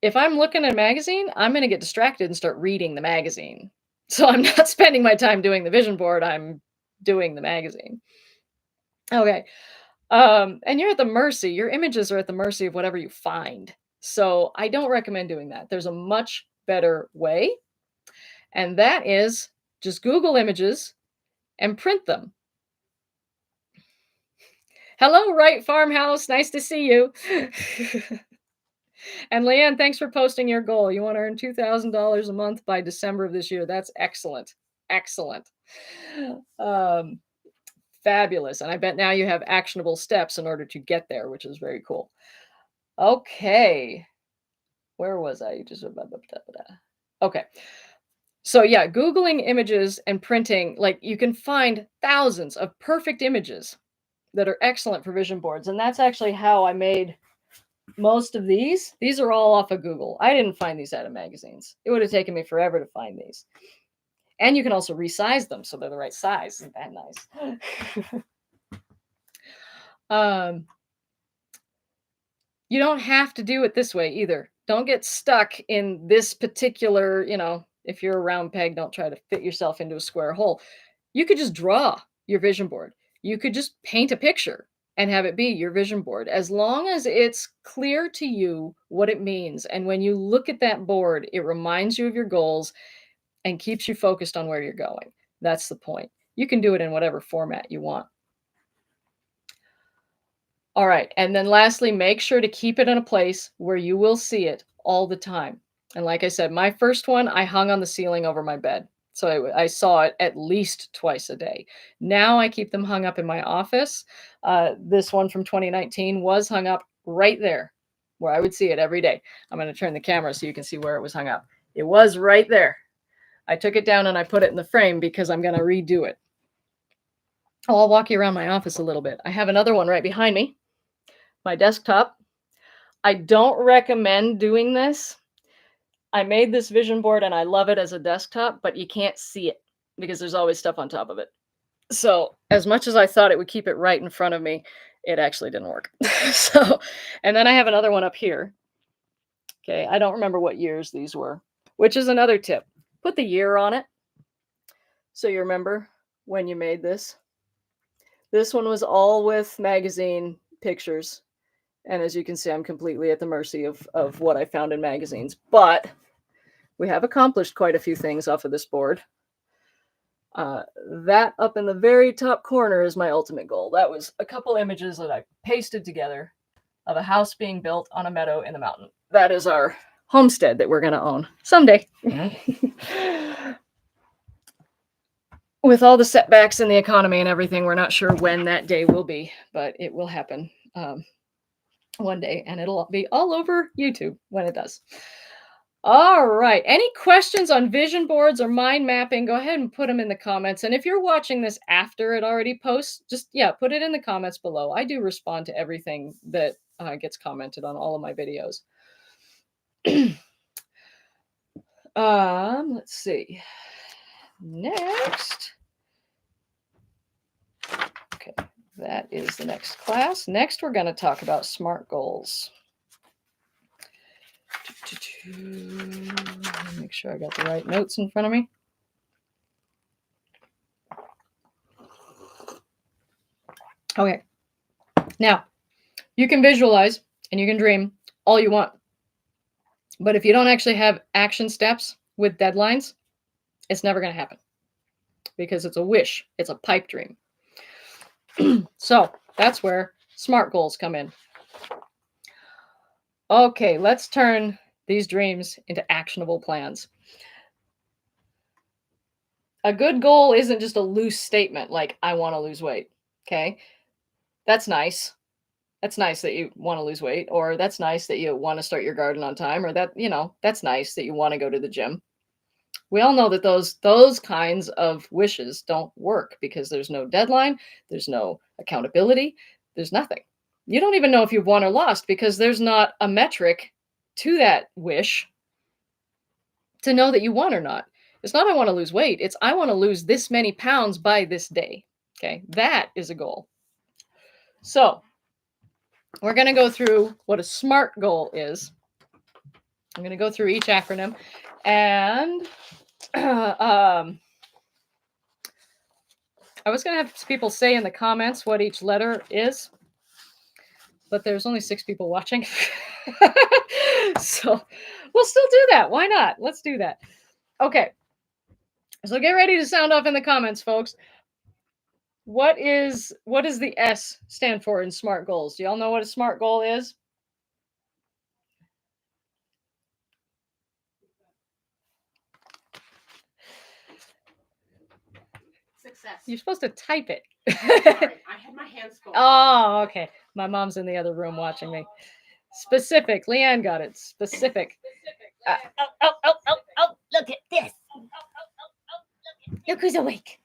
if I'm looking at a magazine, I'm going to get distracted and start reading the magazine. So I'm not spending my time doing the vision board, I'm doing the magazine. Okay. And you're at the mercy, your images are at the mercy of whatever you find. So I don't recommend doing that. There's a much better way. And that is just Google images and print them. Hello, Wright Farmhouse. Nice to see you. And Leanne, thanks for posting your goal. You want to earn $2,000 a month by December of this year. That's excellent. Excellent. Um, Fabulous. And I bet now you have actionable steps in order to get there, which is very cool. Okay. Where was I? Okay. So yeah, Googling images and printing, like you can find thousands of perfect images that are excellent for vision boards. And that's actually how I made most of these. These are all off of Google. I didn't find these out of magazines. It would have taken me forever to find these. And you can also resize them so they're the right size. Isn't that nice? You don't have to do it this way either. Don't get stuck in this particular, if you're a round peg, don't try to fit yourself into a square hole. You could just draw your vision board. You could just paint a picture and have it be your vision board, as long as it's clear to you what it means. And when you look at that board, it reminds you of your goals and keeps you focused on where you're going. That's the point. You can do it in whatever format you want. All right. And then lastly, make sure to keep it in a place where you will see it all the time. And like I said, my first one, I hung on the ceiling over my bed. So I saw it at least twice a day. Now I keep them hung up in my office. This one from 2019 was hung up right there where I would see it every day. I'm going to turn the camera so you can see where it was hung up. It was right there. I took it down and I put it in the frame because I'm going to redo it. Oh, I'll walk you around my office a little bit. I have another one right behind me, my desktop. I don't recommend doing this. I made this vision board and I love it as a desktop, but you can't see it because there's always stuff on top of it. So as much as I thought it would keep it right in front of me, it actually didn't work. And then I have another one up here. Okay, I don't remember what years these were, which is another tip. Put the year on it so you remember when you made this. This one was all with magazine pictures. And as you can see, I'm completely at the mercy of what I found in magazines. But we have accomplished quite a few things off of this board. That up in the very top corner is my ultimate goal. That was a couple images that I pasted together of a house being built on a meadow in the mountain. That is our homestead that we're going to own someday. With all the setbacks in the economy and everything, we're not sure when that day will be, but it will happen one day, and it'll be all over YouTube when it does. All right. Any questions on vision boards or mind mapping? Go ahead and put them in the comments. And if you're watching this after it already posts, just, put it in the comments below. I do respond to everything that gets commented on all of my videos. Let's see. Next. Okay, that is the next class. Next, we're going to talk about SMART goals. Make sure I got the right notes in front of me. Okay. Now, you can visualize and you can dream all you want. But if you don't actually have action steps with deadlines, it's never going to happen because it's a wish. It's a pipe dream. So that's where SMART goals come in. Okay, let's turn these dreams into actionable plans. A good goal isn't just a loose statement like, I want to lose weight. Okay, that's nice. That's nice that you want to lose weight, or that's nice that you want to start your garden on time, or that, that's nice that you want to go to the gym. We all know that those kinds of wishes don't work because there's no deadline, there's no accountability, there's nothing. You don't even know if you've won or lost because there's not a metric to that wish to know that you won or not. It's not I want to lose weight, it's I want to lose this many pounds by this day. Okay, that is a goal. So we're going to go through what a SMART goal is. I'm going to go through each acronym, and I was going to have people say in the comments what each letter is, but there's only 6 people watching. So we'll still do that. Why not? Let's do that. Okay. So get ready to sound off in the comments, folks. What is the S stand for in SMART goals? Do y'all know what a SMART goal is? Success. You're supposed to type it. Sorry, I had my hands full. Oh, okay. My mom's in the other room watching me. Specific. Leanne got it. Specific. Oh, look at this. Look who's awake.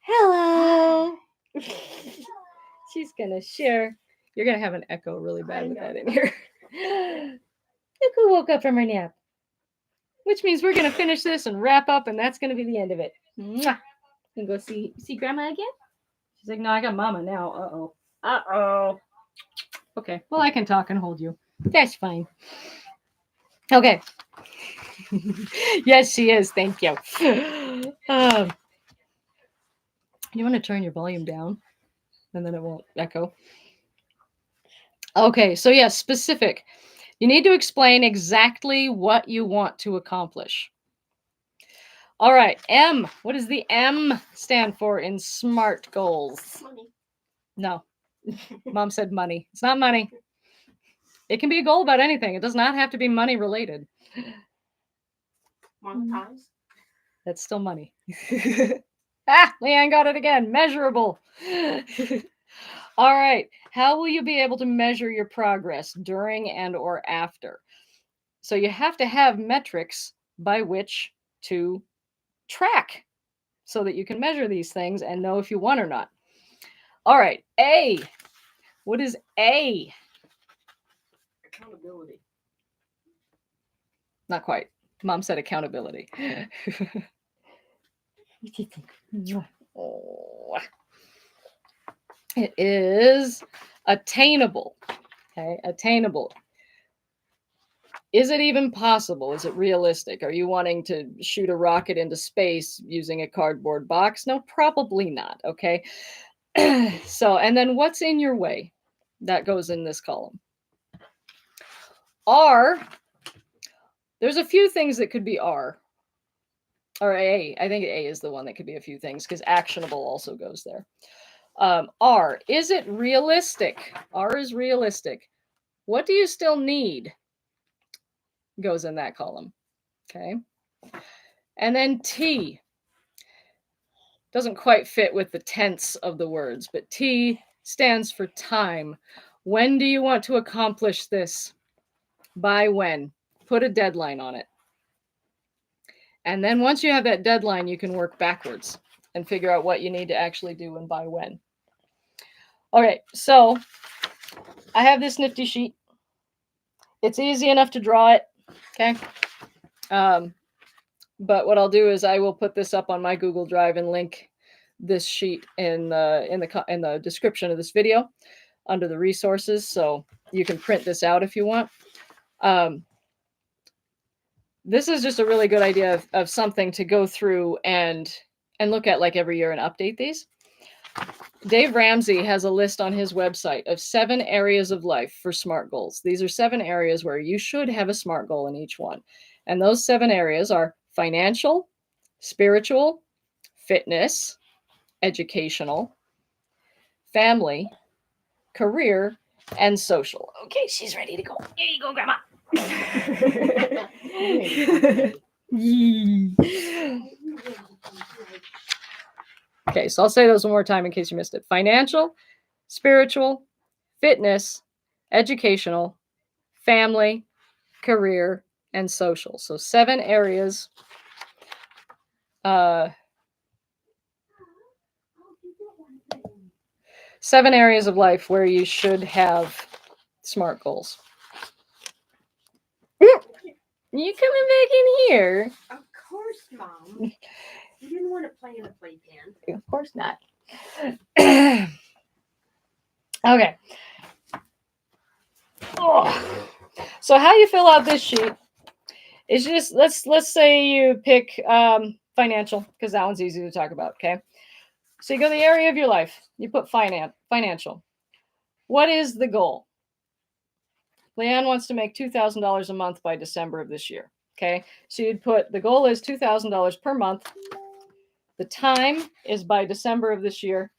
Hello. She's going to share. You're going to have an echo really bad with that in here. Look who woke up from her nap. Which means we're going to finish this and wrap up, and that's going to be the end of it. Mwah. You go see Grandma again? She's like, no, I got Mama now. Uh-oh. Uh-oh. Okay. Well, I can talk and hold you. That's fine. Okay. Yes, she is. Thank you. You want to turn your volume down? And then it won't echo. Okay. So, yes, specific. You need to explain exactly what you want to accomplish. All right. M. What does the M stand for in SMART goals? Money. No. Mom said money. It's not money. It can be a goal about anything. It does not have to be money related. Monetize. That's still money. Leanne got it again. Measurable. All right. How will you be able to measure your progress during and or after? So you have to have metrics by which to track so that you can measure these things and know if you won or not. All right. A. What is A? Accountability. Not quite. Mom said accountability. What do you think? Oh. It is attainable. Okay, attainable. Is it even possible? Is it realistic? Are you wanting to shoot a rocket into space using a cardboard box? No, probably not. Okay. So, and then what's in your way? That goes in this column. R. There's a few things that could be R. Or A. I think A is the one that could be a few things because actionable also goes there. R. Is it realistic? R is realistic. What do you still need? Goes in that column. Okay. And then T. Doesn't quite fit with the tense of the words, but T stands for time. When do you want to accomplish this? By when? Put a deadline on it. And then once you have that deadline, you can work backwards and figure out what you need to actually do and by when. All right, so I have this nifty sheet. It's easy enough to draw it, okay? But what I'll do is I will put this up on my Google Drive and link this sheet in the description of this video under the resources, so you can print this out if you want. This is just a really good idea of something to go through and look at like every year and update these. Dave Ramsey has a list on his website of 7 areas of life for SMART goals. These are 7 areas where you should have a SMART goal in each one. And those 7 areas are financial, spiritual, fitness, educational, family, career, and social. Okay, she's ready to go. Here you go, Grandma. Okay, so I'll say those one more time in case you missed it. Financial, spiritual, fitness, educational, family, career, and social. So 7 areas. 7 areas of life where you should have SMART goals. You coming back in here? Of course, Mom. You didn't want to play in a playpen. Of course not. Okay. Oh. So how you fill out this sheet is just let's say you pick financial because that one's easy to talk about. Okay. So you go to the area of your life. You put financial. What is the goal? Leanne wants to make $2,000 a month by December of this year. Okay. So you'd put the goal is $2,000 per month The time is by December of this year.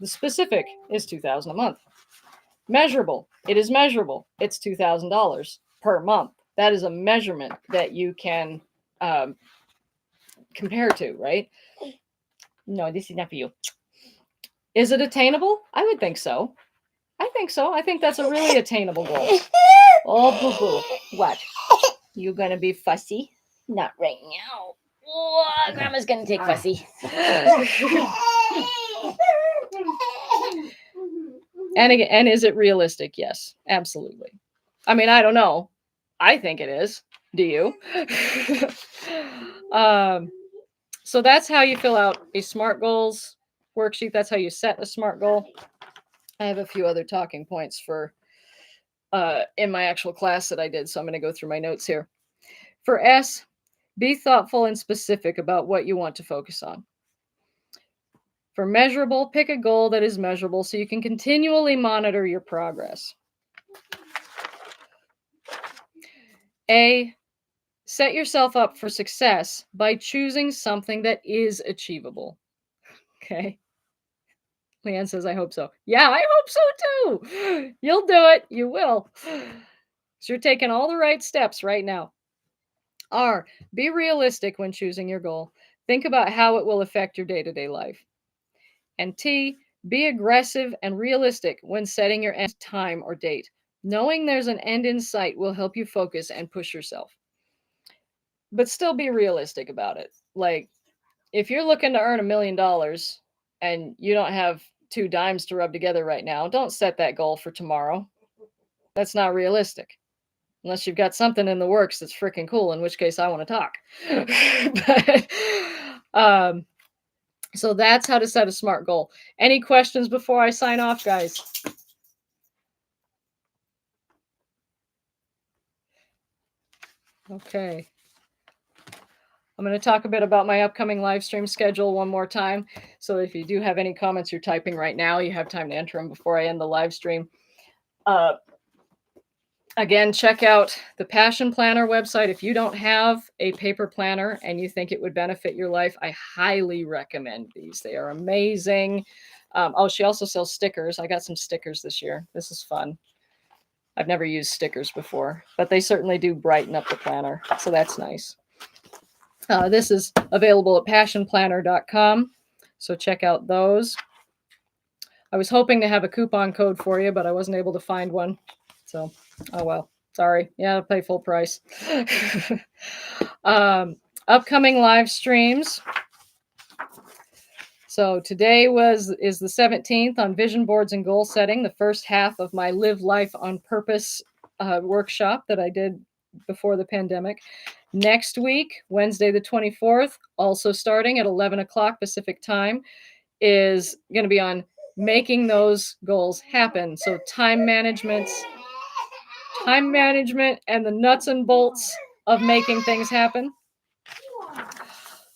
The specific is $2,000 a month. Measurable, it is measurable. It's $2,000 per month. That is a measurement that you can compare to, right? No, this is not for you. Is it attainable? I would think so. I think so. I think that's a really attainable goal. Oh, boo boo. What? You gonna be fussy? Not right now. Oh, Grandma's gonna take fussy. And again, and is it realistic? Yes, absolutely. I mean, I don't know. I think it is. Do you? So that's how you fill out a SMART goals worksheet. That's how you set a SMART goal. I have a few other talking points for in my actual class that I did, so I'm going to go through my notes here. For S, be thoughtful and specific about what you want to focus on. For measurable, pick a goal that is measurable so you can continually monitor your progress. A, set yourself up for success by choosing something that is achievable. Okay. Leanne says, I hope so. Yeah, I hope so too. You'll do it. You will. So you're taking all the right steps right now. R, be realistic when choosing your goal. Think about how it will affect your day-to-day life. And T, be aggressive and realistic when setting your end time or date. Knowing there's an end in sight will help you focus and push yourself. But still be realistic about it. Like, if you're looking to earn $1 million and you don't have 2 dimes to rub together right now, don't set that goal for tomorrow. That's not realistic. Unless you've got something in the works that's freaking cool, in which case I want to talk. But, so that's how to set a SMART goal. Any questions before I sign off, guys? Okay. I'm going to talk a bit about my upcoming live stream schedule one more time. So if you do have any comments you're typing right now, you have time to enter them before I end the live stream. Again, check out the Passion Planner website. If you don't have a paper planner and you think it would benefit your life, I highly recommend these. They are amazing. Oh, she also sells stickers. I got some stickers this year. This is fun. I've never used stickers before, but they certainly do brighten up the planner. So that's nice. This is available at passionplanner.com. So check out those. I was hoping to have a coupon code for you, but I wasn't able to find one. So, oh well, sorry. Yeah, I'll pay full price. Upcoming live streams. So today is the 17th on vision boards and goal setting, the first half of my Live Life on Purpose workshop that I did before the pandemic. Next week, Wednesday the 24th, also starting at 11 o'clock Pacific time, is going to be on making those goals happen. So time management and the nuts and bolts of making things happen.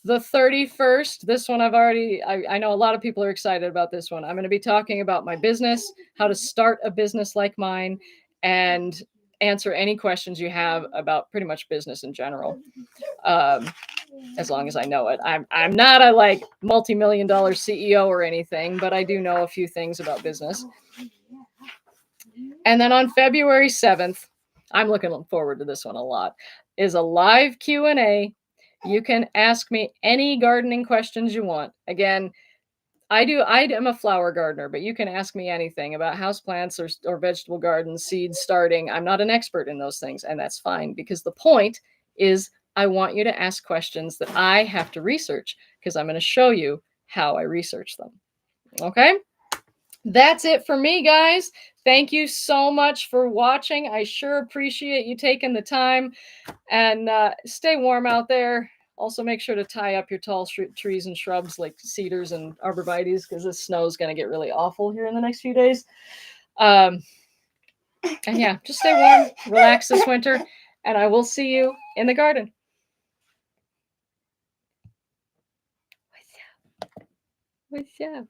The 31st, this one I know a lot of people are excited about this one. I'm going to be talking about my business, how to start a business like mine, and answer any questions you have about pretty much business in general. As long as I know it. I'm not a like multi-million-dollar CEO or anything, but I do know a few things about business. And then on February 7th, I'm looking forward to this one a lot, is a live Q&A. You can ask me any gardening questions you want. Again, I am a flower gardener, but you can ask me anything about houseplants or vegetable gardens, seeds, starting. I'm not an expert in those things, and that's fine, because the point is I want you to ask questions that I have to research, because I'm going to show you how I research them. Okay? That's it for me, guys. Thank you so much for watching. I sure appreciate you taking the time, and stay warm out there. Also, make sure to tie up your tall trees and shrubs like cedars and arborvitaes, because this snow is going to get really awful here in the next few days. And yeah, just stay warm, relax this winter, and I will see you in the garden. What's up? What's up?